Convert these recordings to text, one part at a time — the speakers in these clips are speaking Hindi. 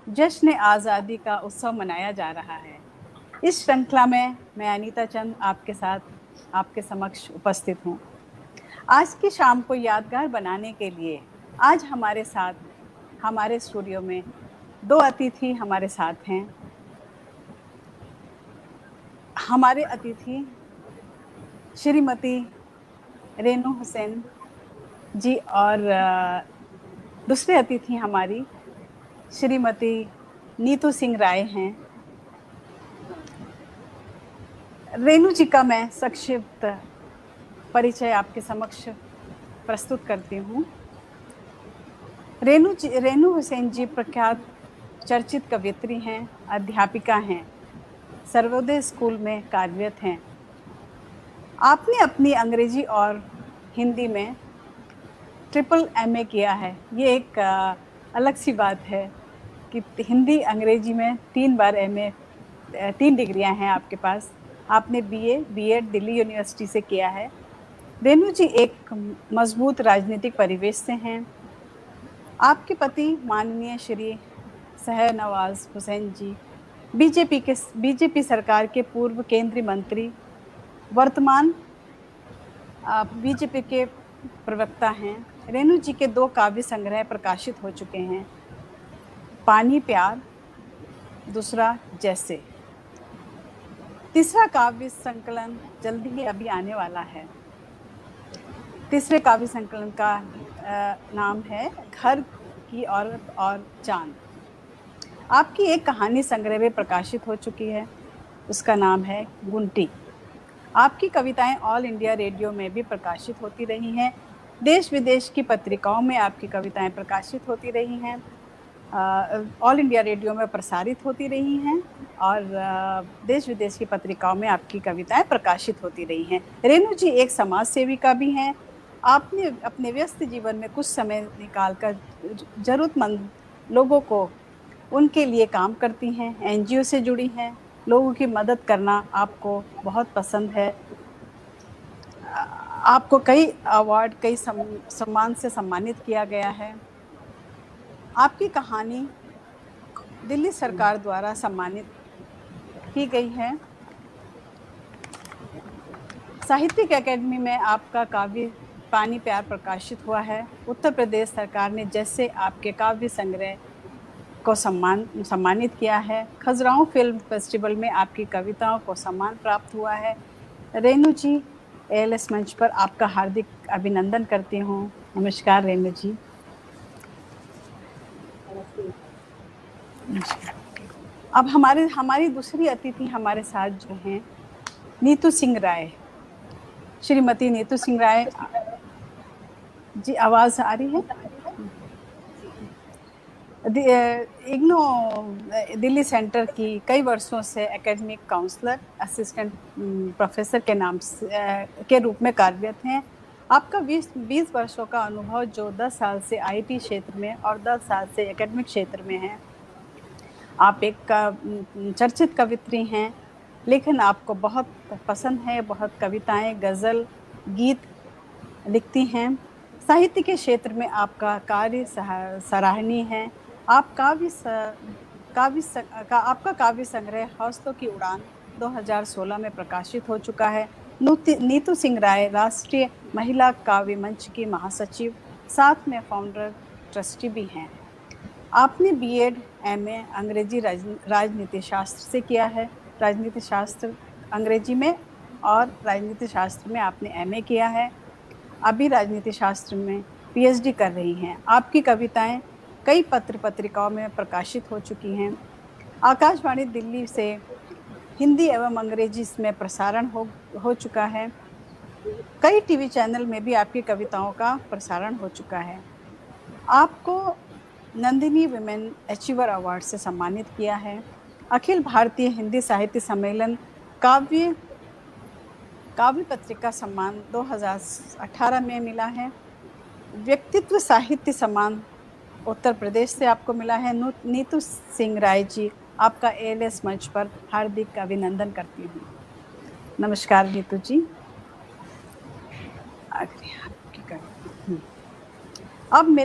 जश्न आज़ादी का उत्सव मनाया जा रहा है। इस श्रृंखला में मैं अनीता चंद आपके साथ आपके समक्ष उपस्थित हूँ। आज की शाम को यादगार बनाने के लिए आज हमारे साथ हमारे स्टूडियो में दो अतिथि हमारे साथ हैं। हमारे अतिथि श्रीमती रेनू हुसैन जी और दूसरे अतिथि हमारी श्रीमती नीतू सिंह राय हैं। रेनू जी का मैं संक्षिप्त परिचय आपके समक्ष प्रस्तुत करती हूँ। रेनू हुसैन जी प्रख्यात चर्चित कवयित्री हैं, अध्यापिका हैं, सर्वोदय स्कूल में कार्यरत हैं। आपने अपनी अंग्रेजी और हिंदी में ट्रिपल एमए किया है। ये एक अलग सी बात है कि हिंदी अंग्रेजी में 3 बार एमए, 3 डिग्रियां हैं आपके पास। आपने बीए, बीएड दिल्ली यूनिवर्सिटी से किया है। रेनू जी एक मजबूत राजनीतिक परिवेश से हैं। आपके पति माननीय श्री शाहनवाज हुसैन जी बीजेपी सरकार के पूर्व केंद्रीय मंत्री, वर्तमान बीजेपी के प्रवक्ता हैं। रेनू जी के 2 काव्य संग्रह प्रकाशित हो चुके हैं, पानी प्यार, दूसरा जैसे। तीसरा काव्य संकलन जल्दी ही अभी आने वाला है। तीसरे काव्य संकलन का नाम है घर की औरत और चांद। आपकी एक कहानी संग्रह भी प्रकाशित हो चुकी है, उसका नाम है गुंटी। आपकी कविताएं ऑल इंडिया रेडियो में भी प्रकाशित होती रही हैं। देश विदेश की पत्रिकाओं में आपकी कविताएं प्रकाशित होती रही हैं, ऑल इंडिया रेडियो में प्रसारित होती रही हैं और देश विदेश की पत्रिकाओं में आपकी कविताएं प्रकाशित होती रही हैं। रेनू जी एक समाज सेविका भी हैं। आपने अपने व्यस्त जीवन में कुछ समय निकालकर ज़रूरतमंद लोगों को उनके लिए काम करती हैं, एनजीओ से जुड़ी हैं। लोगों की मदद करना आपको बहुत पसंद है। आपको कई अवार्ड, कई सम्मान से सम्मानित किया गया है। आपकी कहानी दिल्ली सरकार द्वारा सम्मानित की गई है। साहित्यिक अकेडमी में आपका काव्य पानी प्यार प्रकाशित हुआ है। उत्तर प्रदेश सरकार ने जैसे आपके काव्य संग्रह को सम्मानित किया है। खजुराहो फिल्म फेस्टिवल में आपकी कविताओं को सम्मान प्राप्त हुआ है। रेनू जी, एएलएस मंच पर आपका हार्दिक अभिनंदन करती हूँ। नमस्कार रेनू जी। अब हमारी दूसरी अतिथि हमारे साथ जो हैं नीतू सिंह राय, श्रीमती नीतू सिंह राय जी। आवाज़ आ रही है? इग्नो दिल्ली सेंटर की कई वर्षों से एकेडमिक काउंसलर, असिस्टेंट प्रोफेसर के नाम के रूप में कार्यरत हैं। आपका 20 वर्षों का अनुभव जो 10 साल से आईटी क्षेत्र में और 10 साल से एकेडमिक क्षेत्र में है। आप एक चर्चित कवित्री हैं, लेकिन आपको बहुत पसंद है, बहुत कविताएं, गज़ल, गीत लिखती हैं। साहित्य के क्षेत्र में आपका कार्य सराहनीय है। आपका काव्य संग्रह हौसलों की उड़ान 2016 में प्रकाशित हो चुका है। नीतू सिंह राय राष्ट्रीय महिला काव्य मंच की महासचिव, साथ में फाउंडर ट्रस्टी भी हैं। आपने बीएड, एमए अंग्रेजी राजनीति शास्त्र से किया है, राजनीति शास्त्र अंग्रेजी में, और राजनीति शास्त्र में आपने एमए किया है। अभी राजनीति शास्त्र में पीएचडी कर रही हैं। आपकी कविताएं कई पत्र पत्रिकाओं में प्रकाशित हो चुकी हैं। आकाशवाणी दिल्ली से हिंदी एवं अंग्रेजी में प्रसारण हो चुका है। कई टीवी चैनल में भी आपकी कविताओं का प्रसारण हो चुका है। आपको नंदिनी विमेन अचीवर अवार्ड से सम्मानित किया है। अखिल भारतीय हिंदी साहित्य सम्मेलन काव्य पत्रिका सम्मान 2018 में मिला है। व्यक्तित्व साहित्य सम्मान उत्तर प्रदेश से आपको मिला है। नीतू सिंह राय जी, आपका एएलएस मंच पर हार्दिक अभिनंदन करती हूँ। नमस्कार नीतू जी। अब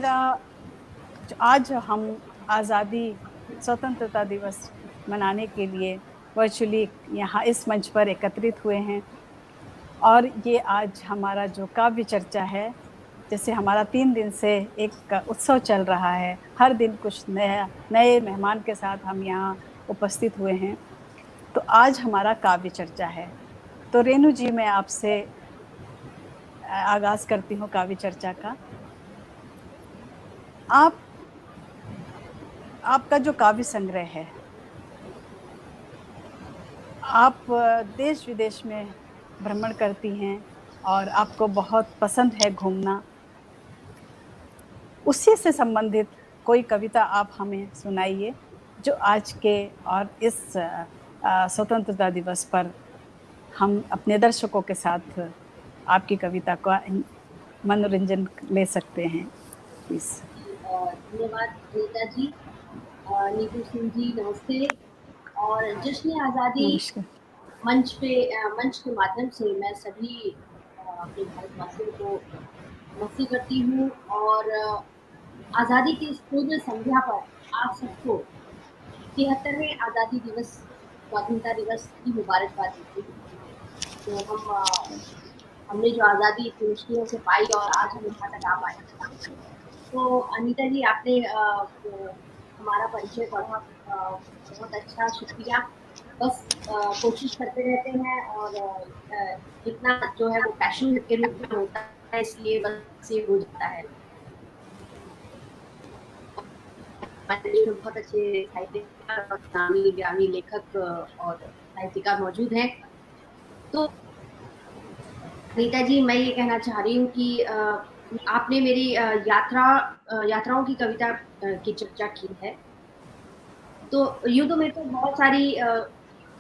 आज हम आज़ादी स्वतंत्रता दिवस मनाने के लिए वर्चुअली यहाँ इस मंच पर एकत्रित हुए हैं। और ये आज हमारा जो काव्य चर्चा है, जैसे हमारा 3 दिन से एक उत्सव चल रहा है, हर दिन कुछ नया नए मेहमान के साथ हम यहाँ उपस्थित हुए हैं, तो आज हमारा काव्य चर्चा है। तो रेणु जी, मैं आपसे आगाज करती हूँ काव्य चर्चा का। आपका जो काव्य संग्रह है, आप देश विदेश में भ्रमण करती हैं और आपको बहुत पसंद है घूमना। उसी से संबंधित कोई कविता आप हमें सुनाइए जो आज के और इस स्वतंत्रता दिवस पर हम अपने दर्शकों के साथ आपकी कविता का मनोरंजन ले सकते हैं। प्लीज। धन्यवाद अनीता जी। नीतू सिंह जी नमस्ते। और जश्न आज़ादी मंच के माध्यम से मैं सभी अपने भारतवासियों को नमस्ते करती हूँ और आज़ादी की इस पूर्व संध्या पर आप सबको 73वें आज़ादी दिवस स्वाधीनता दिवस की मुबारकबाद देती हूँ। तो हमने जो आज़ादी इतनी मुश्किलों से पाई और आज हम यहाँ तक आ पाए। तो अनीता जी, आपने हमारा परिचय पढ़ा, बहुत अच्छा, शुक्रिया। बस कोशिश करते रहते हैं और इतना जो है वो पैशन के रूप में होता है, इसलिए बस ये हो जाता है। बहुत अच्छे साहित्यकार, नामी ग्रामी लेखक और साहित्यकार मौजूद हैं। तो अनीता जी, मैं ये कहना चाह रही हूँ कि आपने मेरी यात्राओं की कविता की चर्चा की है। तो यूँ तो मेरे को बहुत सारी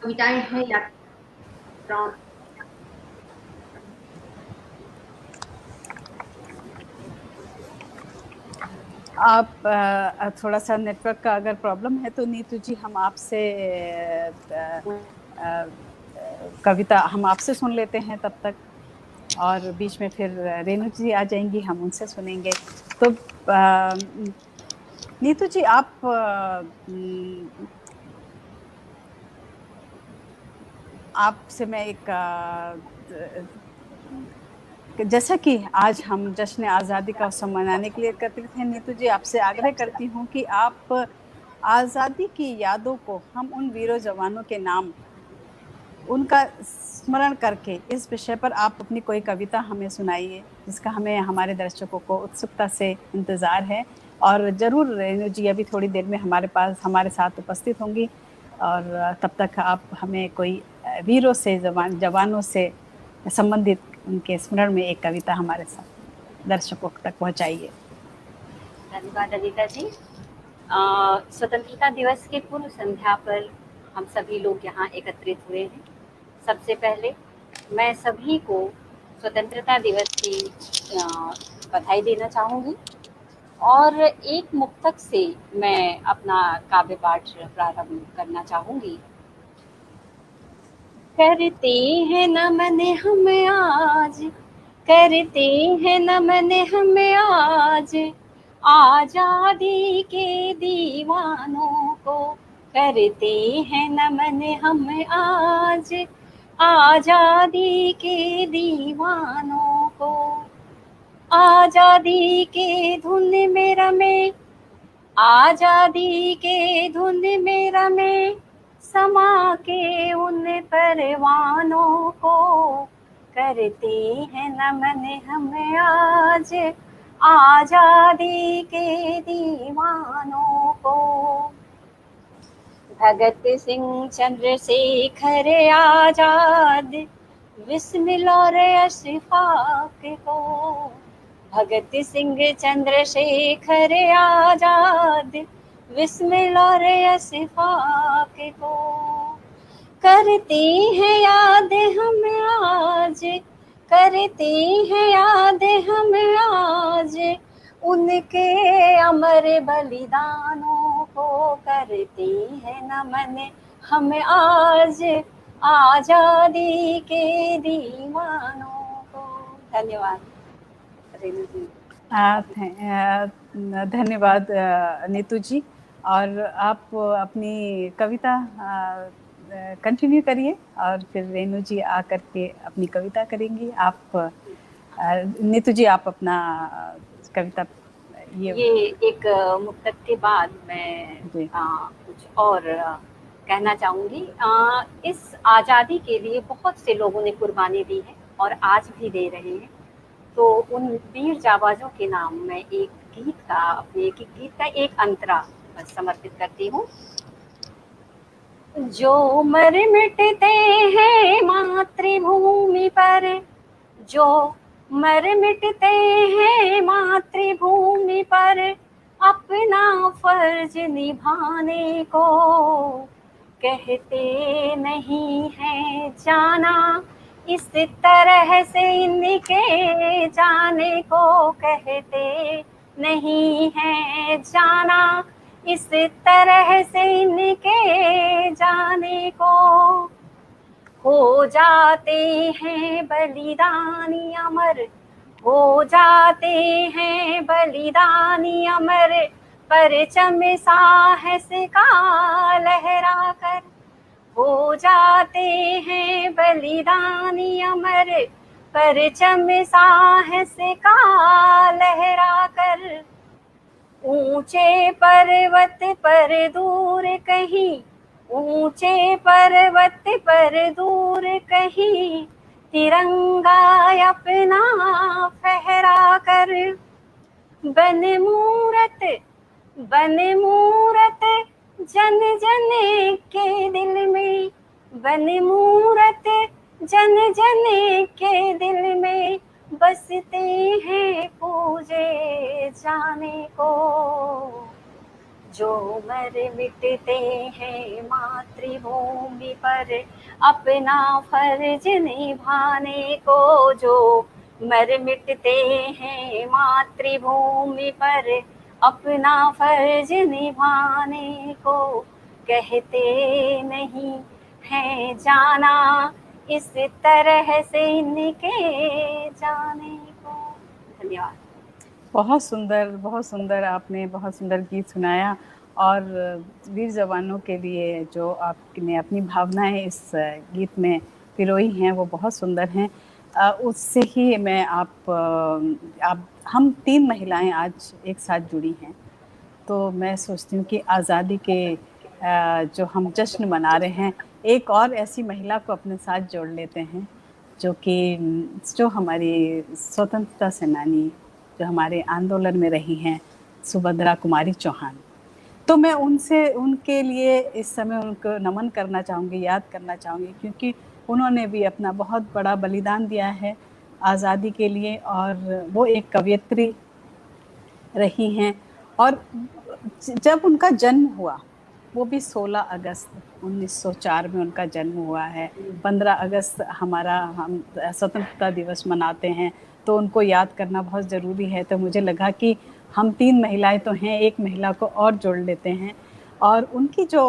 कविताएं हैं यात्राओं। आप थोड़ा सा नेटवर्क का अगर प्रॉब्लम है तो नीतू जी, हम आपसे कविता हम आपसे सुन लेते हैं तब तक, और बीच में फिर रेणु जी आ जाएंगी, हम उनसे सुनेंगे। तो नीतू जी, आपसे मैं जैसा कि आज हम जश्न आज़ादी का उत्सव मनाने के लिए एकत्रित हैं, नीतू जी आपसे आग्रह करती हूँ कि आप आज़ादी की यादों को, हम उन वीरों जवानों के नाम, उनका स्मरण करके इस विषय पर आप अपनी कोई कविता हमें सुनाइए, जिसका हमें हमारे दर्शकों को उत्सुकता से इंतज़ार है। और ज़रूर रेणु जी अभी थोड़ी देर में हमारे साथ उपस्थित होंगी, और तब तक आप हमें कोई वीरों से, जवानों से संबंधित उनके स्मरण में एक कविता हमारे साथ दर्शकों तक पहुंचाइए। धन्यवाद अनीता जी। स्वतंत्रता दिवस के पूर्व संध्या पर हम सभी लोग यहाँ एकत्रित हुए हैं। सबसे पहले मैं सभी को स्वतंत्रता दिवस की बधाई देना चाहूँगी और एक मुक्तक से मैं अपना काव्य पाठ प्रारंभ करना चाहूँगी। करते हैं नमन हम आज, करते हैं नमन हम आज, आजादी के दीवानों को करते हैं नमन हम आज, आजादी के दीवानों को। आजादी के धुन में रमे, आजादी के धुन में रमे, समा के उन परवानों को करते हैं नमन हम आज, आजादी के दीवानों को। भगत सिंह चंद्रशेखर आजाद, बिस्मिल और अशफाक को। भगत सिंह चंद्रशेखर आजाद, बिस्मिल और अशफाक को करते हैं याद हम आज, करते हैं याद हम आज, उनके अमर बलिदानों को करते हैं नमन हम आज, आजादी के दीवानों को। धन्यवाद रेणु जी। धन्यवाद नीतू जी। और आप अपनी कविता कंटिन्यू करिए और फिर रेणु जी आकर के अपनी कविता करेंगी। आप नीतू जी आप अपना कविता ये एक मुक्तक के बाद मैं जी कुछ और कहना चाहूँगी। इस आज़ादी के लिए बहुत से लोगों ने कुर्बानी दी है और आज भी दे रहे हैं। तो उन वीर जाबाजों के नाम मैं एक गीत का एक अंतरा बस समर्पित करती हूँ। जो मर मिटते हैं मातृभूमि पर, जो मर मिटते हैं मातृभूमि पर, अपना फर्ज निभाने को कहते नहीं है जाना, इस तरह से इनके जाने को कहते नहीं है जाना, इस तरह से इनके जाने को हो जाते हैं बलिदानी अमर, हो जाते हैं बलिदानी अमर, परचम साहस का लहरा कर, हो जाते हैं बलिदानी अमर, परचम साहस का लहरा कर। ऊंचे पर्वत पर दूर कहीं, ऊंचे पर्वत पर दूर कहीं, तिरंगा अपना फहरा कर, बन मूरत जन जन के दिल में, बन मूरत जन जन के दिल में, बसते हैं पूजे जाने को, जो मर मिटते हैं मातृभूमि पर, अपना फर्ज निभाने को, जो मर मिटते हैं मातृभूमि पर, अपना फर्ज निभाने को कहते नहीं है जाना, इस तरह से इनके जाने को। धन्यवाद। बहुत सुंदर आपने बहुत सुंदर गीत सुनाया और वीर जवानों के लिए जो आपने अपनी भावनाएं इस गीत में पिरोई हैं वो बहुत सुंदर हैं। उससे ही मैं आप हम 3 महिलाएं आज एक साथ जुड़ी हैं, तो मैं सोचती हूँ कि आज़ादी के जो हम जश्न मना रहे हैं, एक और ऐसी महिला को अपने साथ जोड़ लेते हैं जो हमारी स्वतंत्रता सेनानी, जो हमारे आंदोलन में रही हैं, सुभद्रा कुमारी चौहान। तो मैं उनके लिए इस समय उनको नमन करना चाहूँगी, याद करना चाहूँगी, क्योंकि उन्होंने भी अपना बहुत बड़ा बलिदान दिया है आज़ादी के लिए और वो एक कवयित्री रही हैं। और जब उनका जन्म हुआ वो भी 16 अगस्त 1904 में उनका जन्म हुआ है। 15 अगस्त हम स्वतंत्रता दिवस मनाते हैं, तो उनको याद करना बहुत ज़रूरी है। तो मुझे लगा कि हम 3 महिलाएं तो हैं, एक महिला को और जोड़ लेते हैं। और उनकी जो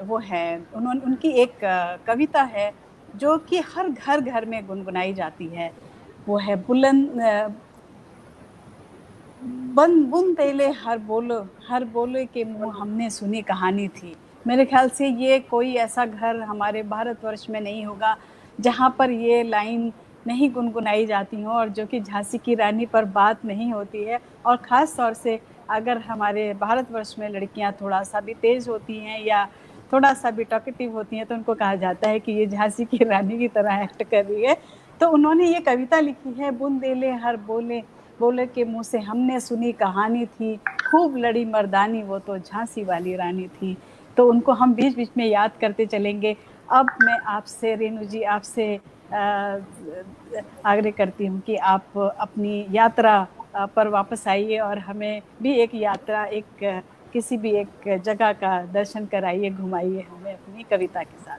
वो है, उनकी एक कविता है जो कि हर घर में गुनगुनाई जाती है। वो है बुन तेले हर बोले के मुँह हमने सुनी कहानी थी। मेरे ख्याल से ये कोई ऐसा घर हमारे भारतवर्ष में नहीं होगा जहाँ पर ये लाइन नहीं गुनगुनाई जाती हो और जो कि झांसी की रानी पर बात नहीं होती है। और ख़ास तौर से अगर हमारे भारतवर्ष में लड़कियाँ थोड़ा सा भी तेज़ होती हैं या थोड़ा सा भी टॉकेटिव होती हैं तो उनको कहा जाता है कि ये झांसी की रानी की तरह एक्ट कर रही है। तो उन्होंने ये कविता लिखी है, बुन देले हर बोले के मुँह से हमने सुनी कहानी थी, खूब लड़ी मर्दानी वो तो झांसी वाली रानी थी। तो उनको हम बीच बीच में याद करते चलेंगे। अब मैं आपसे रेणु जी आपसे आग्रह करती हूँ कि आप अपनी यात्रा पर वापस आइए और हमें भी एक यात्रा किसी भी एक जगह का दर्शन कराइए, घुमाइए हमें अपनी कविता के साथ।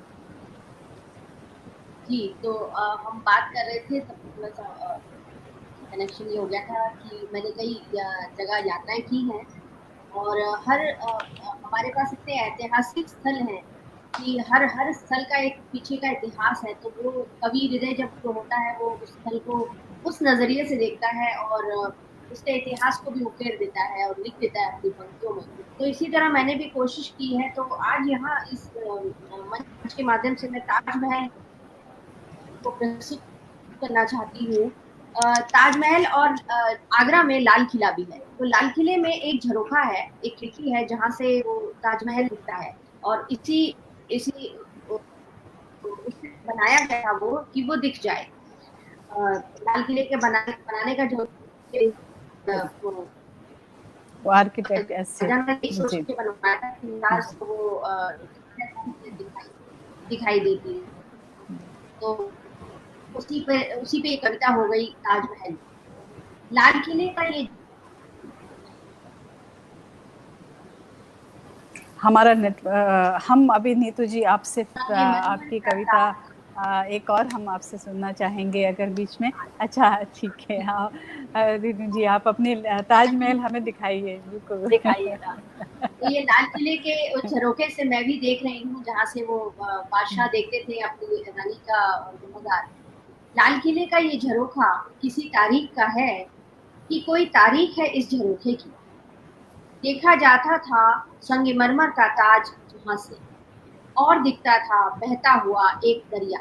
जी, तो हम बात कर रहे थे तब थोड़ा सा कनेक्शन ये हो गया था कि मैंने कई जगह यात्राएं की हैं और हमारे पास इतने ऐतिहासिक स्थल हैं कि हर स्थल का एक पीछे का इतिहास है। तो वो कवि हृदय जब होता है वो उस स्थल को उस नज़रिए से देखता है और उसके इतिहास को भी उकेर देता है और लिख देता है अपनी पंक्तियों में। तो इसी तरह मैंने भी कोशिश की है, तो आज यहाँ इस मंच के माध्यम से मैं ताजमहल को प्रस्तुत करना चाहती हूँ। ताजमहल और आगरा में लाल किला भी है। तो लाल किले में एक झरोखा है, एक खिड़की है जहाँ से वो ताजमहल दिखता है, और इसी इसी उससे बनाया गया था वो कि वो दिख जाए। लाल किले के बनाने का जो वो वो आर्किटेक्ट ऐसे। शाहजहां ने सोच जी के बनवाया था कि लाश को वो दिखाई दिखाई देती है। तो उसी पे एक कविता हो गई ताजमहल। लाल किले का ये हमारा हम अभी नीतू जी आपसे ये मनमन आपकी का कविता एक और हम आपसे सुनना चाहेंगे अगर बीच में। अच्छा ठीक है, हाँ रीनू जी आप अपने ताजमहल हमें दिखाइए बिल्कुल। दिखाइएगा। तो ये लाल किले के उस झरोखे से मैं भी देख रही हूँ जहाँ से वो बादशाह देखते थे अपनी रानी का गुनहगार। लाल किले का ये झरोखा किसी तारीख का है कि कोई तारीख है इस झरोखे की। देखा जाता था संगमरमर का ताज जहाँ से, और दिखता था बहता हुआ एक दरिया।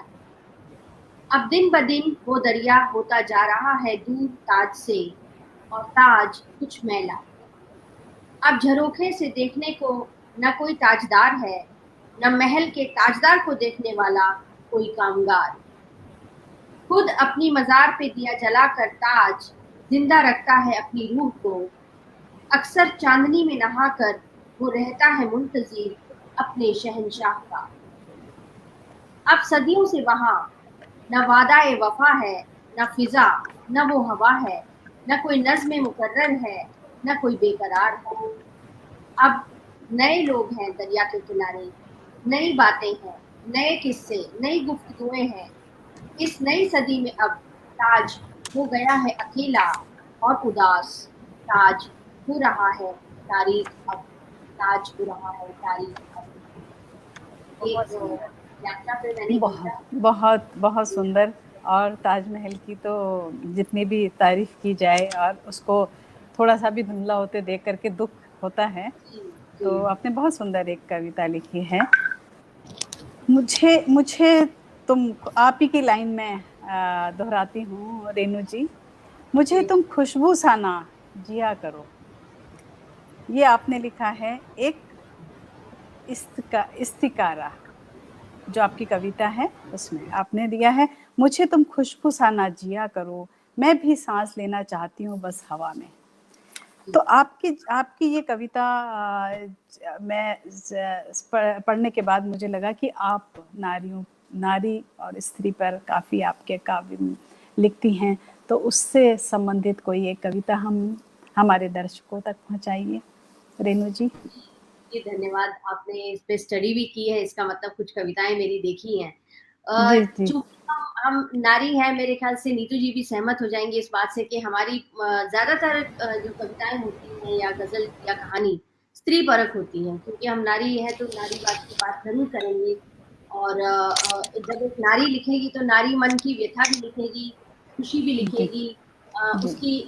अब दिन ब दिन वो दरिया होता जा रहा है दूर ताज से, और ताज कुछ मैला। अब झरोखे से देखने को न कोई ताजदार है, न महल के ताजदार को देखने वाला कोई कामगार। खुद अपनी मजार पे दिया जलाकर ताज जिंदा रखता है अपनी रूह को। अक्सर चांदनी में नहाकर वो रहता है मुंतजिर अपने शहंशाह का। अब सदियों से वहां न वादाए वफा है, न फिजा, न वो हवा है, न कोई नज़्म मुकर्रर है, न कोई बेकरार है। अब नए लोग हैं दरिया के किनारे, नई बातें हैं, नए किस्से, नई गुफ्तगुएं हैं। इस नई सदी में अब ताज हो गया है अकेला और उदास। ताज हो रहा है तारीख अब, ताज हो रहा है तारीख अब। बहुत एक सुंदर। यात्रा पे मैंने बहुत लिखा। बहुत बहुत सुंदर। और ताजमहल की तो जितनी भी तारीफ की जाए और उसको थोड़ा सा भी धुंधला होते देख करके दुख होता है। जी तो जी आपने बहुत सुंदर एक कविता लिखी है। मुझे मुझे तुम आप ही की लाइन में दोहराती हूँ रेनू जी। मुझे जी तुम खुशबू सा ना जिया करो, ये आपने लिखा है। एक इस्तिकारा जो आपकी कविता है उसमें आपने दिया है, मुझे तुम खुशबू सा ना जिया करो, मैं भी सांस लेना चाहती हूँ बस हवा में। तो आपकी आपकी ये कविता मैं पढ़ने के बाद मुझे लगा कि आप नारी और स्त्री पर काफ़ी आपके काव्य लिखती हैं। तो उससे संबंधित कोई एक कविता हम हमारे दर्शकों तक पहुंचाइए रेनू जी। जी धन्यवाद। आपने इस पे स्टडी भी की है, इसका मतलब कुछ कविताएं मेरी देखी हैं। जी जी चूंकि हम नारी हैं, मेरे ख्याल से नीतू जी भी सहमत हो जाएंगे इस बात से कि हमारी ज्यादातर जो कविताएं होती हैं या गजल या कहानी स्त्री परक होती हैं, क्योंकि हम नारी है तो नारीवाद की बात जरूर करेंगे। और जब एक नारी लिखेगी तो नारी मन की व्यथा भी लिखेगी, खुशी भी जी लिखेगी, जी उसकी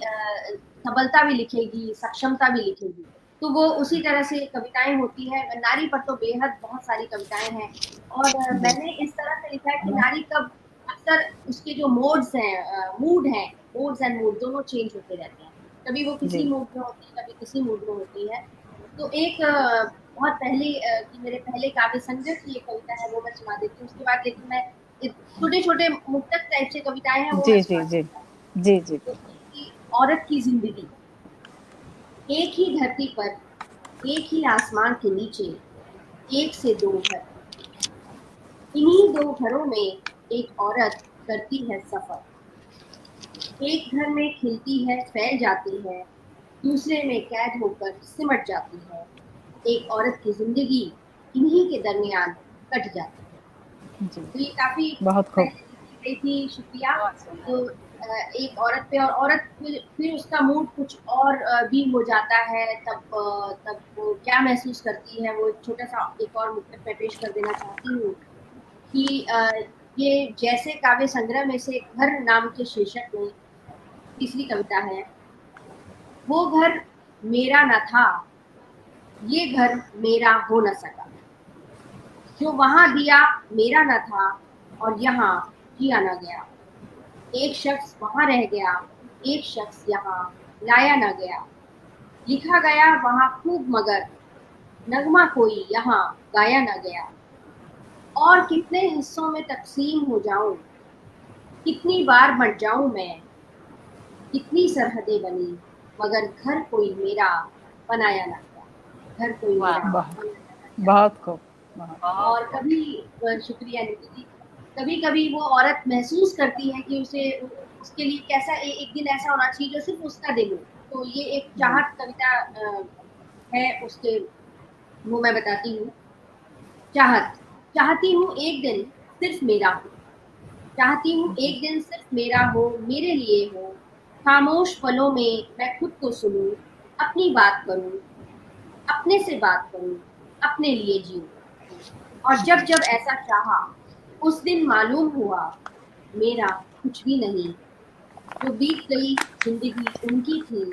सबलता भी लिखेगी, सक्षमता भी लिखेगी। तो वो उसी तरह से कविताएं होती हैं। नारी पर तो बेहद बहुत सारी कविताएं हैं। और जी मैंने इस तरह से लिखा है कि नारी कब अक्सर उसके जो मोड्स हैं, मूड हैं, मोड्स एंड मूड दोनों चेंज होते रहते हैं। कभी वो जी किसी मूड में होती है, कभी किसी मूड में होती है। तो एक बहुत पहले कि मेरे पहले काव्य संग्रह की एक कविता है वो मैं सुना देती हूँ। उसके बाद लेकिन मैं छोटे छोटे मुक्तक टाइप से कविताएं हैं वो मैं जी सुना जी जी दूंगी। जी जी तो औरत की जिंदगी। एक ही धरती पर, एक ही आसमान के नीचे, एक से दो घर। इन्हीं दो घरों में एक औरत करती है सफर। एक घर में खिलती है, फैल जाती है, दूसरे में कैद होकर सिमट जाती है। एक औरत की जिंदगी इन्हीं के दरमियान कट जाती है। जी तो ये काफी बहुत खूब। पहले लिखी गई थी, शुक्रिया। बहुत सुंदर। तो एक औरत पे, और औरत फिर उसका मूड कुछ और भी हो जाता है। तब वो क्या महसूस करती है, वो एक छोटा सा एक और मुक्तक मैं पेश कर देना चाहती हूँ कि ये जैसे काव्य संग्रह में से घर नाम के शीर्षक में तीसरी कविता है। वो घर मेरा न था, ये घर मेरा हो न सका। जो वहां दिया मेरा न था और यहाँ जिया न गया। एक शख्स वहां रह गया, एक शख्स यहाँ लाया न गया। लिखा गया वहां खूब मगर नगमा कोई यहाँ गाया न गया। और कितने हिस्सों में तकसीम हो जाऊं, कितनी बार बंट जाऊं मैं, कितनी सरहदें बनी मगर घर कोई मेरा बनाया ना गया। घर कोई वाह! मेरा बहुत बनाया ना बहुत खूब, बहुत। गया। बहुत और खूब। कभी शुक्रिया नीतू जी। कभी कभी वो औरत महसूस करती है कि उसे उसके लिए कैसा एक दिन ऐसा होना चाहिए जो सिर्फ उसका दिन हो। तो ये एक चाहत कविता है उसके, वो मैं बताती हूँ। चाहत। चाहती हूँ एक दिन सिर्फ मेरा हो, चाहती हूँ जी एक दिन सिर्फ मेरा हो, मेरे लिए हो। खामोश पलों में मैं खुद को सुनूं, अपनी बात करूं, अपने से बात करूं, अपने लिए जीऊं। और जब जब ऐसा चाहा, उस दिन मालूम हुआ मेरा कुछ भी नहीं। जो बीत गई जिंदगी उनकी थी,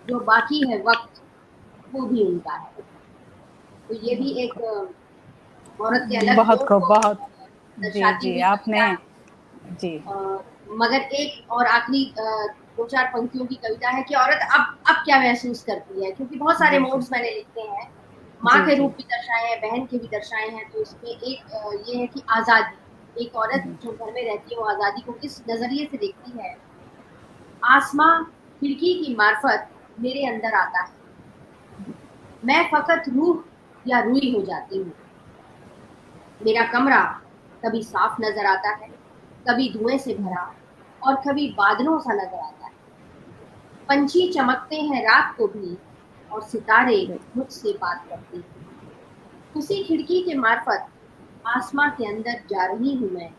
जो बाकी है वक्त वो भी उनका है। तो ये भी एक औरत के अलग बहुत जोर खूब, को बहुत। जी दर्शाती जी हुई आपने, कविता। जी अ, मगर एक और आखिरी दो चार पंक्तियों की कविता है कि औरत अब क्या महसूस करती है, क्योंकि बहुत सारे बिल्कुल। मोड्स मैंने लिखे हैं। माँ जी के जी रूप भी दर्शाए हैं, बहन के भी दर्शाए हैं। तो इसमें एक ये है कि आजादी, एक औरत जो घर में रहती है वो आजादी को किस नजरिए से देखती है। आसमां खिड़की की मार्फत मेरे अंदर आता है, मैं फकत रूह या रूई हो जाती हूँ। मेरा कमरा कभी साफ नजर आता है, कभी धुएं से भरा और कभी बादलों सा नजर आता है। पंछी चमकते हैं रात को भी और सितारे मुझसे बात करते हैं। उसी खिड़की के मार्फत आसमां के अंदर जा रही हूँ मैं,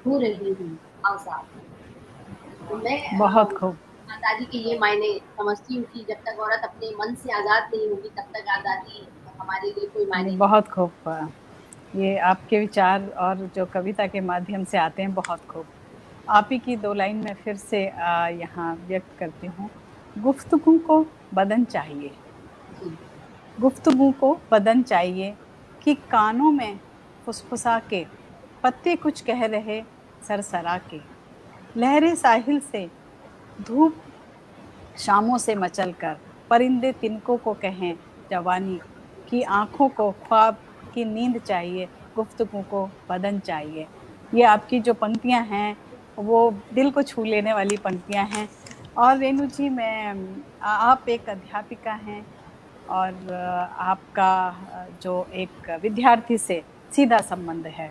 हो रही हूँ आजाद। तो मैं बहुत खूब। आजादी के ये मायने समझती हूँ कि जब तक औरत अपने मन से आजाद नहीं होगी तब तक आजादी हमारे लिए कोई मायने नहीं, नहीं। बहुत खूब। ये आपके विचार और जो कविता के माध्यम से आते हैं, बहुत खूब। आप ही की दो लाइन में फिर से यहाँ व्यक्त करती हूँ। गुफ्तगू को बदन चाहिए, जी गुफ्तगू को बदन चाहिए कि कानों में फुसफुसा के पत्ते कुछ कह रहे सरसरा के। लहरें साहिल से, धूप शामों से मचल कर, परिंदे तिनकों को कहें जवानी की, आंखों को ख्वाब की नींद चाहिए, गुफ्तगू को बदन चाहिए। ये आपकी जो पंक्तियां हैं वो दिल को छू लेने वाली पंक्तियां हैं। और रेणु जी, मैं आप एक अध्यापिका हैं और आपका जो एक विद्यार्थी से सीधा संबंध है।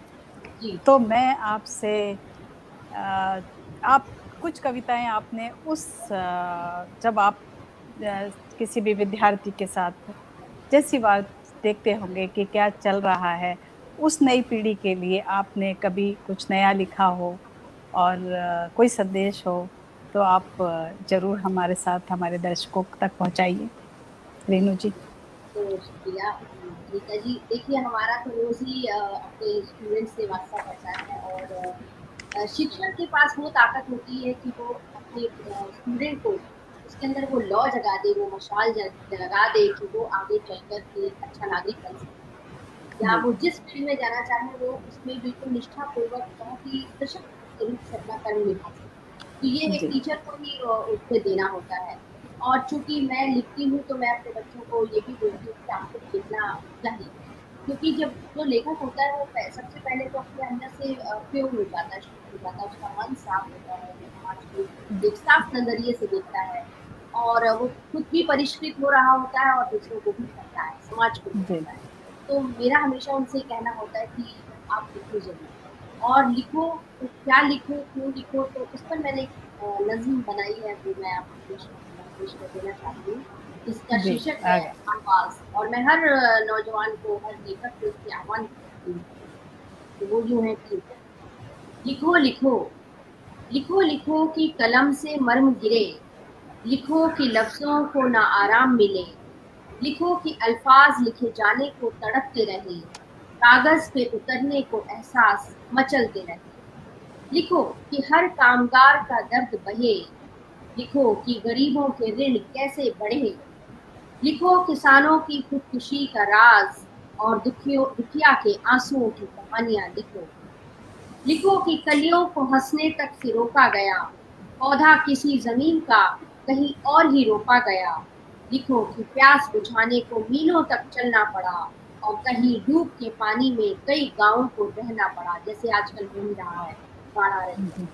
जी तो मैं आपसे आप कुछ कविताएं आपने जब आप किसी भी विद्यार्थी के साथ जैसी बात देखते होंगे कि क्या चल रहा है, उस नई पीढ़ी के लिए आपने कभी कुछ नया लिखा हो और कोई संदेश हो, तो आप जरूर हमारे साथ, हमारे दर्शकों तक पहुंचाइए। रेणु जी। तो शुक्रिया गीता जी। देखिए हमारा तो रोज ही अपने स्टूडेंट से वास्ता पड़ता है। और शिक्षक के पास वो ताकत होती है कि वो अपने स्टूडेंट को उसके अंदर वो लौ जगा दे, वो मशाल जगा दे कि वो आगे चलकर के एक अच्छा नागरिक बन सके, या जी वो जिस फील्ड में जाना चाहे वो उसमें बिल्कुल निष्ठापूर्वक बहुत ही सशक्त रूप से अपना कर्म निभा सके। तो ये एक जी टीचर को ही उसमें देना होता है। और चूंकि मैं लिखती हूँ तो मैं अपने बच्चों को ये भी बोलती हूँ कि आपको भी लिखना चाहिए, क्योंकि जब जो लेखक होता है वो सबसे पहले तो अपने अंदर से प्योर हो जाता है, शुद्ध हो जाता है, उसका मन साफ होता है, वो समाज को एक साफ नजरिए से देखता है। और वो खुद भी परिष्कृत हो रहा होता है और दूसरों को भी करता है, समाज को भी जी करता है। तो मेरा हमेशा उनसे कहना होता है कि आप लिखो जरूर, और लिखो तो क्या लिखो, क्यों लिखो, तो उस पर मैंने एक नज्म बनाई है जो मैं आपको पेश कर देना चाहती हूँ। इसका जी शीर्षक आ है गए। आवाज। और मैं हर नौजवान को, हर लेखक को इसकी आह्वान करती हूँ। तो वो यूं है कि लिखो लिखो, लिखो लिखो कि कलम से मर्म गिरे, लिखो कि लफ्जों को ना आराम मिले, लिखो कि अल्फाज लिखे जाने को तड़पते रहे, कागज पे उतरने को एहसास मचलते रहे। लिखो कि हर कामगार का दर्द बहे, लिखो कि गरीबों के ऋण कैसे बढ़े, लिखो किसानों की खुदकुशी का राज और दुखिया के आंसुओं की कहानियां लिखो। लिखो कि कलियों को हंसने तक से रोका गया, पौधा किसी जमीन का कहीं और ही रोपा गया। लिखो कि प्यास बुझाने को मीलों तक चलना पड़ा और कहीं डूब के पानी में कई गांवों को रहना पड़ा, जैसे आजकल हो ही रहा है, बाढ़ आ रही है।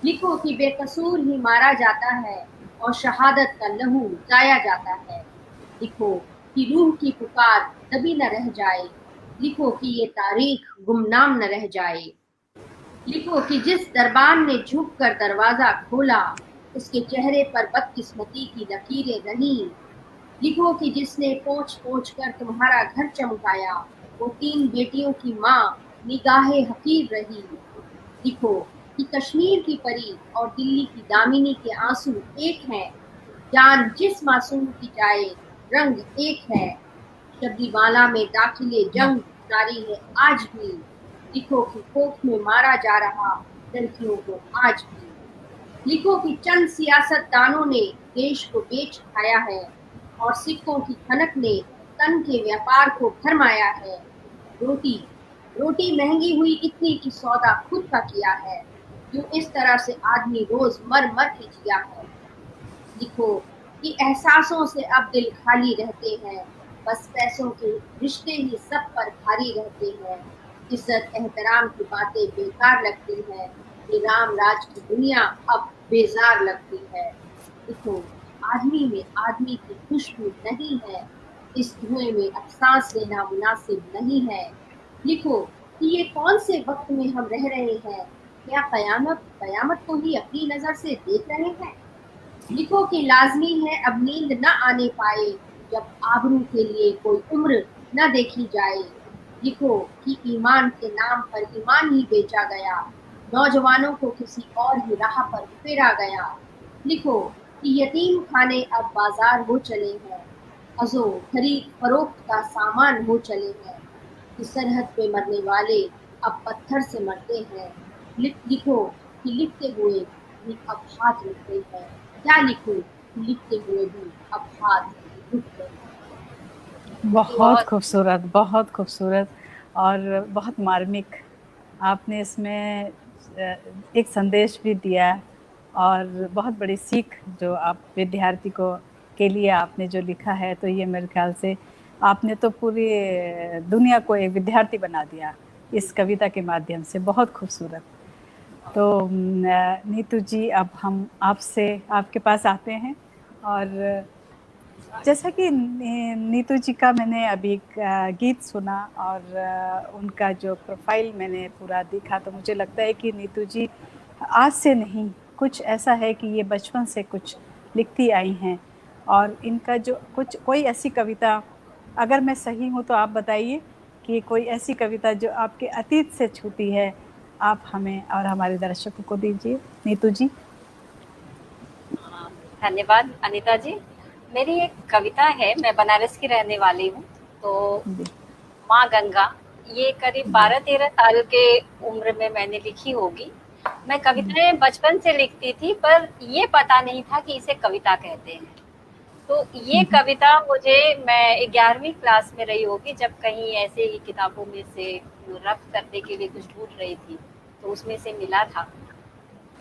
लिखो कि बेकसूर ही मारा जाता है और शहादत का लहू जाया जाता है। लिखो कि रूह की पुकार दबी न रह जाए, लिखो कि ये तारीख गुमनाम न रह जाए। लिखो कि जिस दरबान ने झुक कर दरवाजा खोला, उसके चेहरे पर बदकिस्मती की लकीरें रही। लिखो कि जिसने पोंछ पोंछ कर तुम्हारा घर चमकाया, वो 3 बेटियों की माँ निगाहे हकीर रही। लिखो कि कश्मीर की परी और दिल्ली की दामिनी के आंसू एक हैं, जान जिस मासूम की जाए रंग एक है। शबरीमाला में दाखिले जंग जारी है आज भी, लिखो कि कोख में मारा जा रहा लड़कियों को आज भी। लिखो कि चंद सियासतदानों ने देश को बेच खाया है और सिक्कों की खनक ने तन के व्यापार को भरमाया है। रोटी रोटी महंगी हुई इतनी कि सौदा खुद का किया है, जो इस तरह से आदमी रोज मर मर के जिया है। लिखो कि एहसासों से अब दिल खाली रहते हैं, बस पैसों के रिश्ते ही सब पर भारी रहते हैं। इज्जत एहतराम की बातें बेकार लगती हैं, ये राम राज की दुनिया अब बेजार लगती है। लिखो आदमी में आदमी की खुशबू नहीं है, इस धुएं में अब सांस लेना मुनासिब नहीं है। लिखो कि ये कौन से वक्त में हम रह रहे हैं, क्या कयामत कयामत को ही अपनी नजर से देख रहे हैं। लिखो कि लाजमी है अब नींद न आने पाए, जब आबरू के लिए कोई उम्र न देखी जाए। लिखो कि ईमान के नाम पर ईमान ही बेचा गया, नौजवानों को किसी और ही राह पर फेरा गया। लिखो कि यतीम खाने अब बाजार हो चले हैं, अजो खरीद फरोख्त का सामान हो चले हैं। कि सरहद पे मरने वाले अब पत्थर से मरते हैं। लिखो कि लिखते हुए भी अब हाथ रुकते हैं। क्या लिखूं कि लिखते हुए भी अब हाथ रुकते हैं। बहुत बहुत खूबसूरत, बहुत खूबसूरत और बहुत मार्मिक। आपने इसमें एक संदेश भी दिया और बहुत बड़ी सीख जो आप विद्यार्थी को के लिए आपने जो लिखा है, तो ये मेरे ख्याल से आपने तो पूरी दुनिया को एक विद्यार्थी बना दिया इस कविता के माध्यम से। बहुत खूबसूरत। तो नीतू जी, अब हम आपसे आपके पास आते हैं और जैसा कि नीतू जी का मैंने अभी एक गीत सुना और उनका जो प्रोफाइल मैंने पूरा देखा, तो मुझे लगता है कि नीतू जी आज से नहीं, कुछ ऐसा है कि ये बचपन से कुछ लिखती आई हैं और इनका जो कुछ कोई ऐसी कविता, अगर मैं सही हूँ तो आप बताइए कि कोई ऐसी कविता जो आपके अतीत से छूती है, आप हमें और हमारे दर्शकों को दीजिए नीतू जी। धन्यवाद अनीता जी। मेरी एक कविता है, मैं बनारस की रहने वाली हूँ। तो माँ गंगा, ये करीब 12-13 साल के उम्र में मैंने लिखी होगी। मैं कविताएं बचपन से लिखती थी, पर ये पता नहीं था कि इसे कविता कहते हैं। तो ये कविता मुझे, मैं 11वीं क्लास में रही होगी, जब कहीं ऐसे ही किताबों में से रफ करने के लिए कुछ ढूंढ रही थी, तो उसमें से मिला था।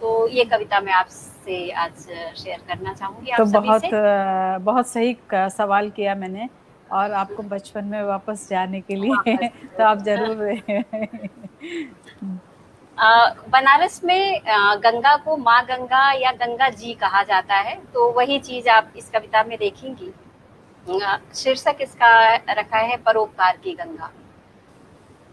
तो ये कविता मैं आपसे आज शेयर करना चाहूंगी, आप तो सभी से। बहुत सही सवाल किया मैंने, और आपको बचपन में वापस जाने के लिए तो आप जरूर बनारस में गंगा को माँ गंगा या गंगा जी कहा जाता है, तो वही चीज आप इस कविता में देखेंगी। शीर्षक इसका रखा है परोपकार की गंगा।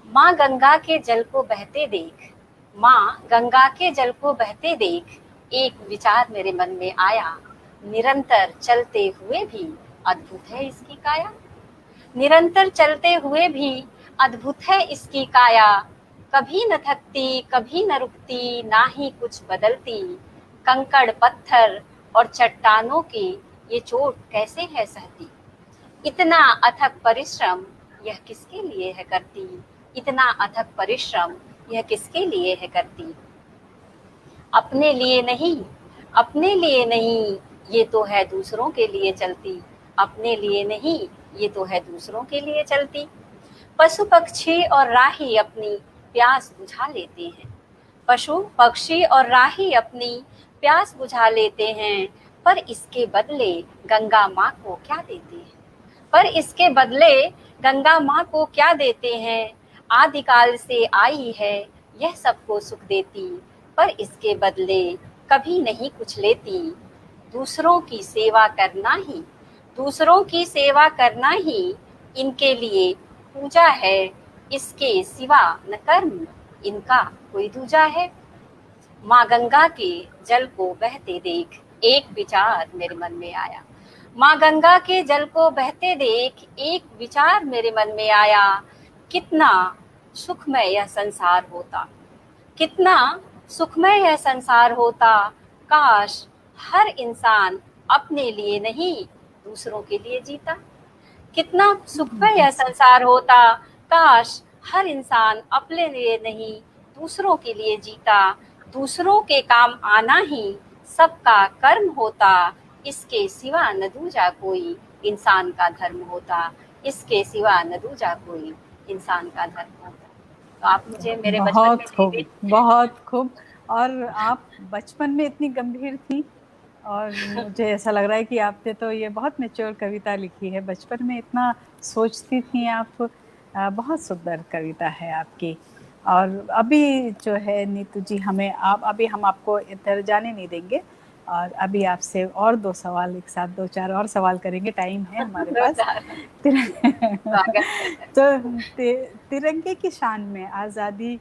माँ गंगा के जल को बहते देख, माँ गंगा के जल को बहते देख, एक विचार मेरे मन में आया, निरंतर चलते हुए भी अद्भुत है इसकी काया। निरंतर चलते हुए भी अद्भुत है इसकी काया, कभी न थकती कभी न रुकती, ना ही कुछ बदलती। कंकड़ पत्थर और चट्टानों की ये चोट कैसे है सहती। इतना अथक परिश्रम यह किसके लिए है करती, इतना अथक परिश्रम यह किसके लिए है करती। अपने लिए नहीं अपने लिए नहीं ये तो है दूसरों के लिए चलती, अपने लिए नहीं ये तो है दूसरों के लिए चलती। पशु पक्षी और राही अपनी प्यास बुझा लेते हैं, पशु पक्षी और राही अपनी प्यास बुझा लेते हैं, पर इसके बदले गंगा माँ को क्या देते हैं, पर इसके बदले गंगा माँ को क्या देते हैं। आदिकाल से आई है यह सबको सुख देती, पर इसके बदले कभी नहीं कुछ लेती। दूसरों की सेवा करना ही, दूसरों की सेवा करना ही इनके लिए पूजा है, इसके सिवा न कर्म इनका कोई दूजा है। माँ गंगा के जल को बहते देख एक विचार मेरे मन में आया, माँ गंगा के जल को बहते देख एक विचार मेरे मन में आया। कितना सुखमय यह संसार होता, कितना सुखमय यह संसार होता, काश हर इंसान अपने लिए नहीं दूसरों के लिए जीता। कितना सुखमय यह संसार होता, काश हर इंसान अपने लिए नहीं दूसरों के लिए जीता। दूसरों के काम आना ही सबका कर्म होता, इसके सिवा न दूजा कोई इंसान का धर्म होता, इसके सिवा न दूजा कोई इंसान का धर्म होता। तो आप मुझे मेरे बचपन में बहुत खूब, जीवित बहुत खूब। और आप बचपन में इतनी गंभीर थी, और मुझे ऐसा लग रहा है कि आपने तो ये बहुत मैच्योर कविता लिखी है, बचपन में इतना सोचती थी आप। बहुत सुंदर कविता है आपकी। और अभी जो है नीतू जी, हमें आप अभी हम आपको इधर जाने नहीं देंगे, और अभी आपसे और 2 सवाल एक साथ 2-4 और सवाल करेंगे, टाइम है हमारे पास। तो तिरंगे की शान में आज़ादी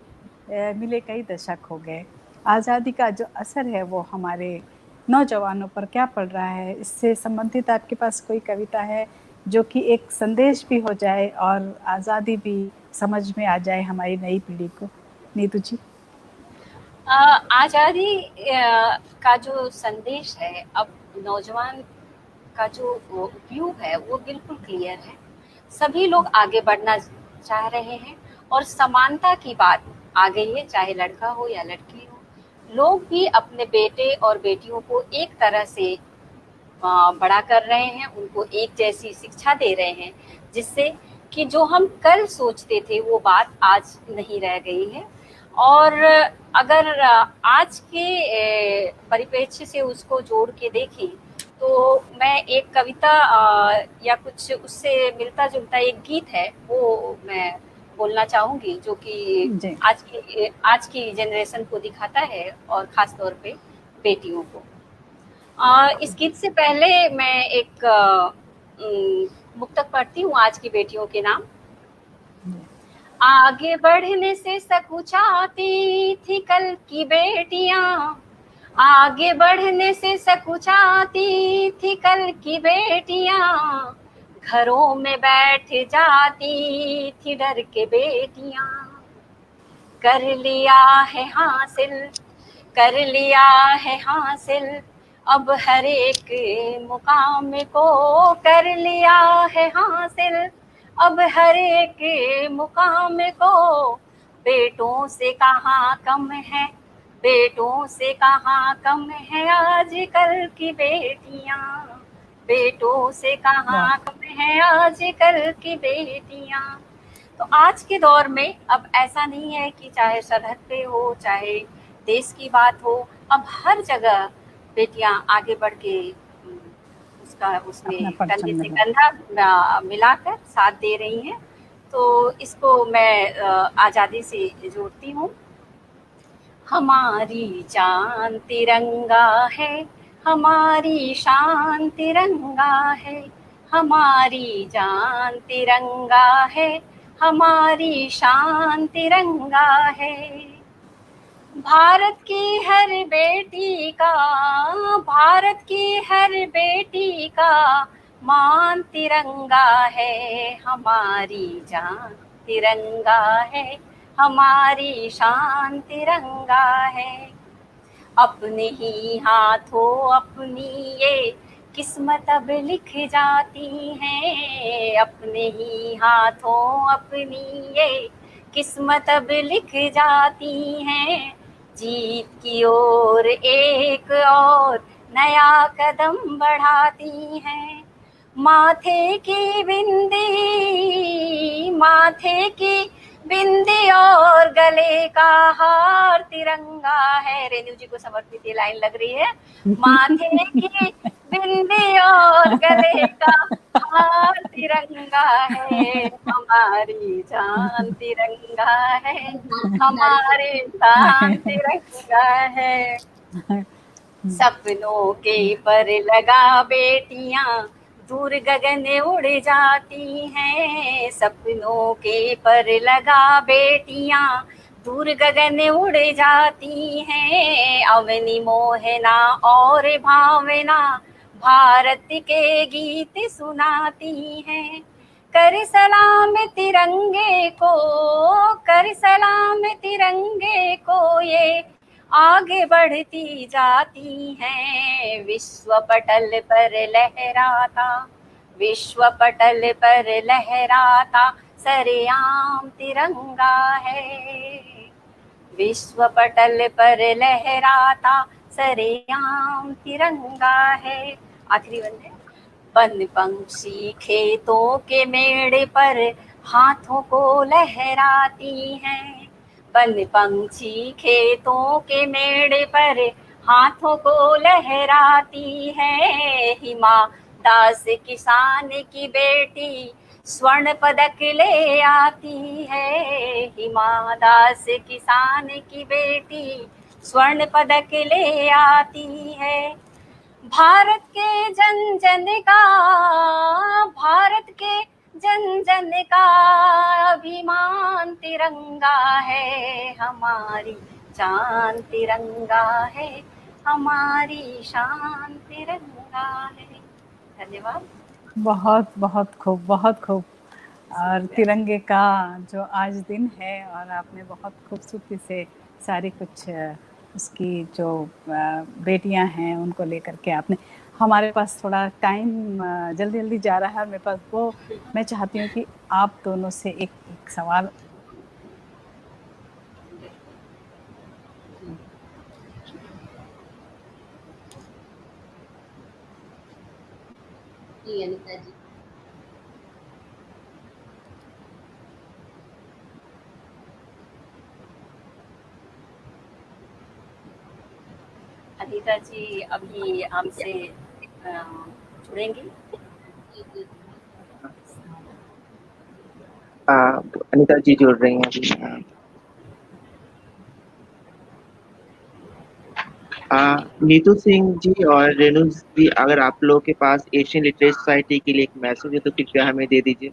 मिले कई दशक हो गए, आज़ादी का जो असर है वो हमारे नौजवानों पर क्या पड़ रहा है, इससे संबंधित आपके पास कोई कविता है जो कि एक संदेश भी हो जाए और आज़ादी भी समझ में आ जाए हमारी नई पीढ़ी को? नीतू जी। आज़ादी का जो संदेश है, अब नौजवान का जो व्यू है वो बिल्कुल क्लियर है। सभी लोग आगे बढ़ना चाह रहे हैं और समानता की बात आ गई है, चाहे लड़का हो या लड़की हो। लोग भी अपने बेटे और बेटियों को एक तरह से बड़ा कर रहे हैं, उनको एक जैसी शिक्षा दे रहे हैं, जिससे कि जो हम कल सोचते थे वो बात आज नहीं रह गई है। और अगर आज के परिप्रेक्ष्य से उसको जोड़ के देखें तो मैं एक कविता या कुछ उससे मिलता जुलता एक गीत है वो मैं बोलना चाहूँगी, जो कि आज की जनरेशन को दिखाता है और ख़ास तौर पे बेटियों को। इस गीत से पहले मैं एक मुक्तक पढ़ती हूँ आज की बेटियों के नाम। आगे बढ़ने से सकुचाती थी कल की बेटियां, आगे बढ़ने से सकुचाती थी कल की बेटियां, घरों में बैठ जाती थी डर के बेटियां। कर लिया है हासिल, कर लिया है हासिल, अब हर एक मुकाम को कर लिया है हासिल, अब हर एक मुकाम को। बेटों से कहाँ कम है, बेटों से कहाँ कम है आजकल की बेटियां, बेटों से कहाँ कम है आजकल की बेटियां। तो आज के दौर में अब ऐसा नहीं है कि चाहे सरहद पे हो चाहे देश की बात हो, अब हर जगह बेटियां आगे बढ़ के उसका उसमें कंधे से कंधा मिलाकर साथ दे रही हैं। तो इसको मैं आज़ादी से जोड़ती हूँ। हमारी जान तिरंगा है, हमारी शान तिरंगा है, हमारी जान तिरंगा है, हमारी शान तिरंगा है। भारत की हर बेटी का, भारत की हर बेटी का मान तिरंगा है, हमारी जान तिरंगा है, हमारी शान तिरंगा है। अपने ही हाथों अपनी ये किस्मत अब लिख जाती है, अपने ही हाथों अपनी ये किस्मत अब लिख जाती हैं। जीत की ओर एक और नया कदम बढ़ाती हैं। माथे की बिंदी और गले का हार तिरंगा है। रेणु जी को समर्पित ये लाइन लग रही है। माथे की बिंदी और गले का हार तिरंगा है, हमारी जान तिरंगा है, हमारी जान तिरंगा है। सपनों के पर लगा बेटियां दूर गगन उड़ जाती हैं। सपनों के पर लगा बेटियां दूर गगन उड़ जाती हैं। अवनी मोहना और भावना भारत के गीत सुनाती हैं। कर सलाम तिरंगे को ये आगे बढ़ती जाती हैं। विश्व पटल पर लहराता सरेआम तिरंगा है। विश्व पटल पर लहराता सरेआम तिरंगा है। आखिरी बंद है। वन पंछी खेतों के मेड़े पर हाथों को लहराती हैं। वन पंछी खेतों के मेड़े पर हाथों को लहराती है। हिमा दास किसान की बेटी स्वर्ण पदक ले आती है। हिमा दास किसान की बेटी स्वर्ण पदक ले आती है। भारत के जन जन का अभिमान तिरंगा है। हमारी जान तिरंगा है, हमारी शान तिरंगा है। धन्यवाद। बहुत बहुत खूब, बहुत खूब। और तिरंगे का जो आज दिन है, और आपने बहुत खूबसूरती से सारी कुछ उसकी जो बेटियां हैं उनको लेकर के आपने, हमारे पास थोड़ा टाइम जल्दी जल्दी जा रहा है, और मेरे पास वो मैं चाहती हूँ कि आप दोनों से एक सवाल। जी अनिता जी। अनिता जी अभी हमसे जुड़ेंगी। अनिता जी जुड़ रही हैं अभी। नीतू सिंह जी और रेणु जी, अगर आप लोगों के पास एशियन लिटरेचर सोसाइटी के लिए एक मैसेज है तो कृपया हमें दे दीजिए।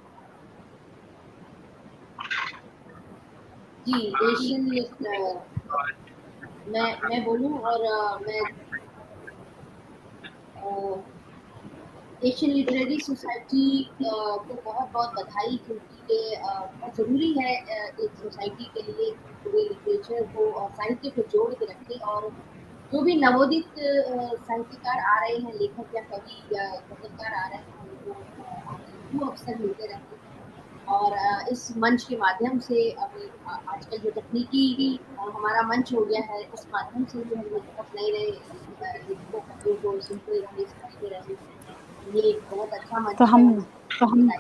जी एशियन मैं बोलूं, और मैं एशियन लिटरेरी सोसाइटी को बहुत बहुत बधाई, क्योंकि ये बहुत ज़रूरी है एक सोसाइटी के लिए पूरे लिटरेचर को और साहित्य को जोड़ के रखें। और जो भी नवोदित साहित्यकार आ रहे हैं, लेखक या कवि या गज़लकार आ रहे हैं, उनको अवसर मिलते रहते हैं। और इस मंच के माध्यम से अभी आजकल जो तकनीकी हमारा मंच हो गया है, उस माध्यम से भी हम बहुत नए लेखकों कवियों को सुनते रहेंगे, समझते रहेंगे। ये एक बहुत अच्छा मंच तो हम है।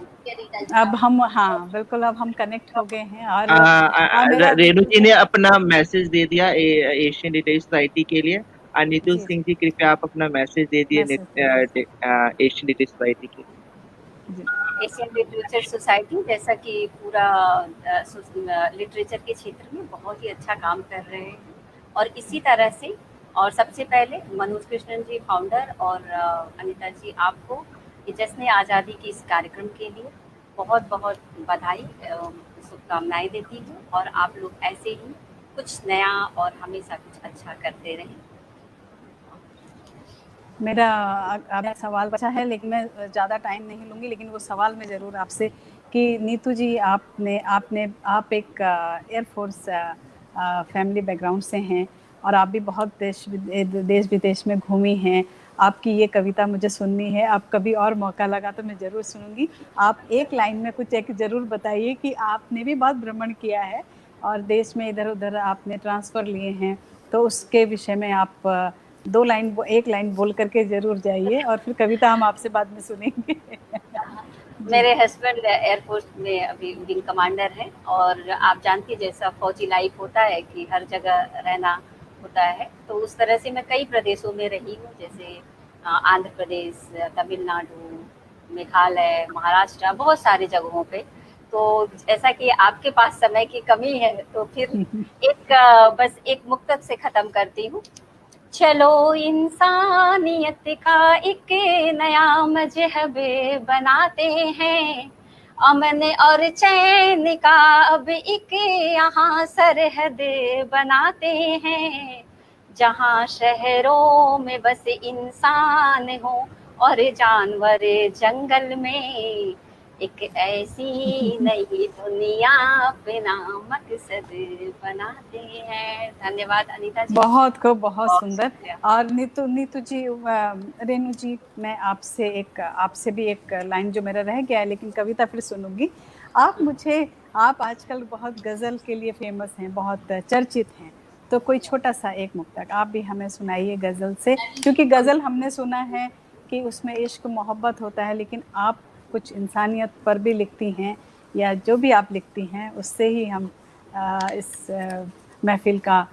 अब हम, हाँ बिल्कुल, अब हम कनेक्ट हो गए हैं। और रेणु जी ने अपना मैसेज दे दिया एशियन लिटरेचर सोसाइटी के लिए। नीतू सिंह जी, कृपया आप अपना मैसेज दे दिए एशियन लिटरेचर सोसाइटी के लिए। एशियन लिटरेचर सोसाइटी जैसा कि पूरा लिटरेचर के क्षेत्र में बहुत ही अच्छा काम कर रहे हैं, और इसी तरह से, और सबसे पहले मनोज कृष्णन जी फाउंडर और अनिता जी आपको जश्न आज़ादी के इस कार्यक्रम के लिए बहुत बहुत बधाई, शुभकामनाएं देती हूँ। और आप लोग ऐसे ही कुछ नया और हमेशा कुछ अच्छा करते रहें। मेरा अब सवाल बचा है, लेकिन मैं ज़्यादा टाइम नहीं लूँगी, लेकिन वो सवाल मैं ज़रूर आपसे कि नीतू जी, आप एक एयरफोर्स फैमिली बैकग्राउंड से हैं, और आप भी बहुत देश विदेश में घूमी हैं। आपकी ये कविता मुझे सुननी है, आप कभी और मौका लगा तो मैं ज़रूर सुनूंगी। आप एक लाइन में कुछ एक ज़रूर बताइए कि आपने भी बहुत भ्रमण किया है और देश में इधर उधर आपने ट्रांसफ़र लिए हैं, तो उसके विषय में आप एक लाइन बोल करके जरूर जाइए, और फिर कविता हम आपसे बाद में सुनेंगे। मेरे हस्बैंड एयरफोर्स में अभी विंग कमांडर है, और आप जानती हैं जैसा फौजी लाइफ होता है कि हर जगह रहना होता है, तो उस तरह से मैं कई प्रदेशों में रही हूँ, जैसे आंध्र प्रदेश, तमिलनाडु, मेघालय, महाराष्ट्र, बहुत सारी जगहों पे। तो जैसा कि आपके पास समय की कमी है, तो फिर बस एक मुक्तक से ख़त्म करती हूँ। चलो इंसानियत का एक नया मजहब बनाते हैं, अमन और चैन का अब एक यहाँ सरहद बनाते हैं, जहाँ शहरों में बस इंसान हो और जानवर जंगल में, एक ऐसी नई दुनिया अपना मकसद बनाते हैं। धन्यवाद अनीता जी। बहुत खूब, बहुत सुंदर। शुक्रिया। और नीतू जी, रेनू जी, मैं आपसे भी एक लाइन जो मेरा रह गया है, लेकिन कविता फिर सुनूंगी। आप आजकल बहुत गज़ल के लिए फेमस हैं, बहुत चर्चित हैं, तो कोई छोटा सा एक मुक्तक आप भी हमें सुनाइए गज़ल से, क्योंकि गज़ल हमने सुना है कि उसमें इश्क मोहब्बत होता है, लेकिन आप कुछ इंसानियत पर भी लिखती हैं, या जो भी आप लिखती हैं उससे ही हम इस महफिल का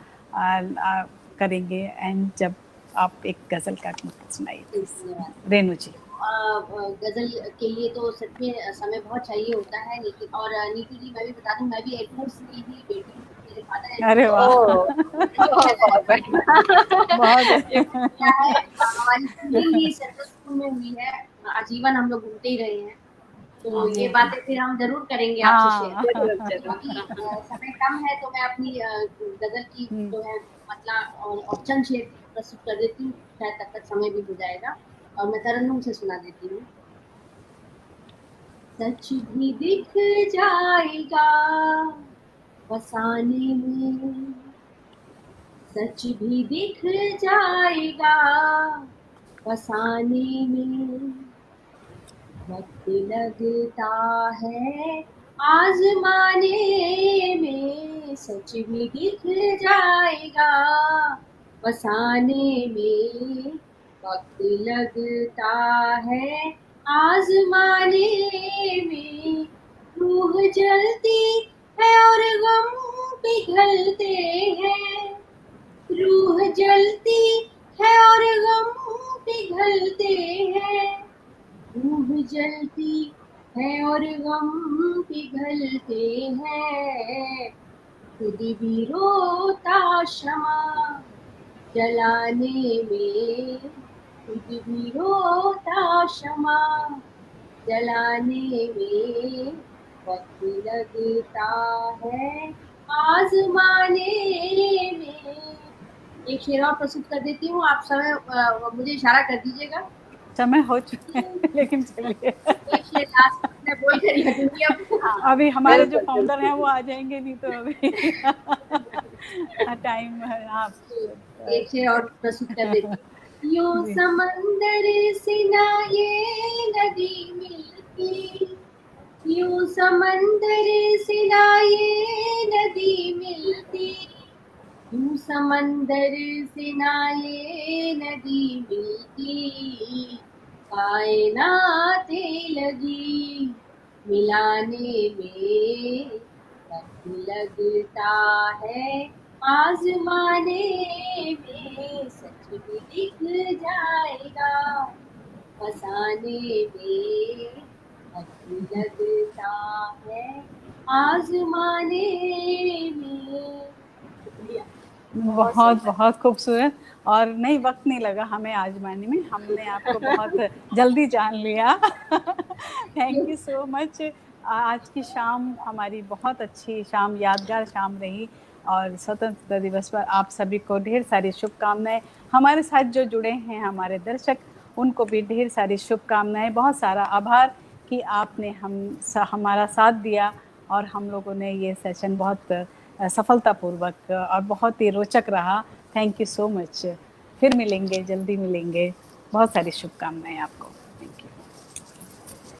करेंगे। एंड जब आप एक गज़ल का मुक्तक सुनाइए धन्यवाद। रेनू जी। गज़ल के लिए तो सच में समय बहुत चाहिए होता है, लेकिन और नीतू जी, मैं भी बता दूं, मैं भी एयरफोर्स की ही बेटी हूँ। मेरे फादर अरे वाह, बहुत बढ़िया। बहुत क्या है, हमारी स्कूलिंग ही सेंट्रल स्कूल में हुई है, आजीवन हम लोग घूमते ही रहे हैं, तो ये बातें फिर हम जरूर करेंगे आपसे शेयर। जरूर जरूर। अभी समय कम है, तो मैं अपनी गज़ल की जो है मतलब और चंद शेर प्रस्तुत कर देती हूँ, शायद तब तक समय भी हो जाएगा, और मैं तरन्नुम से सुना देती हूँ। सच भी दिख जाएगा फसाने में, सच भी दिख जाएगा फसाने में, वक्त लगता है आजमाने में, सच भी दिख जाएगा फसाने में, वक्त लगता है आजमाने में, रूह जलती है और गम पिघलते हैं, रूह जलती है और गम पिघलते हैं, रूह जलती है और गम पिघलते हैं, खुद भी रोता क्षमा जलाने में, खुद भी रोता क्षमा जलाने में, वक्त लगता है आजमाने में। एक शेर और प्रस्तुत कर देती हूँ, आप समय मुझे इशारा कर दीजिएगा। समय हो चुके हैं, लेकिन चलिए एक शेर लास्ट में बोल कर ही हटूंगी अब। अभी हमारे जो बिल्कुल, फाउंडर हैं वो आ जाएंगे, नहीं तो अभी टाइम है। आप एक शेर और प्रस्तुत कर देती हूँ। यूं जी। समंदर से ना ये नदी मिलती, यूं समंदर से ना ये नदी मिलती, यूं समंदर से ना ये नदी मिलती, कायनातें लगी मिलाने में, वक्त लगता है आजमाने में, सच भी दिख जाएगा फसाने में, वक्त लगता है आजमाने में। शुक्रिया। बहुत बहुत खूबसूरत। और नहीं, वक्त नहीं लगा हमें आजमाने में, हमने आपको बहुत जल्दी जान लिया। Thank you so much. आज की शाम हमारी बहुत अच्छी शाम, यादगार शाम रही, और स्वतंत्रता दिवस पर आप सभी को ढेर सारी शुभकामनाएं। हमारे साथ जो जुड़े हैं हमारे दर्शक, उनको भी ढेर सारी शुभकामनाएं। बहुत सारा आभार कि आपने हमारा साथ दिया, और हम लोगों ने ये सेशन बहुत सफलतापूर्वक और बहुत ही रोचक रहा। Thank you so much. फिर मिलेंगे, जल्दी मिलेंगे। बहुत सारी शुभकामनाएं आपको।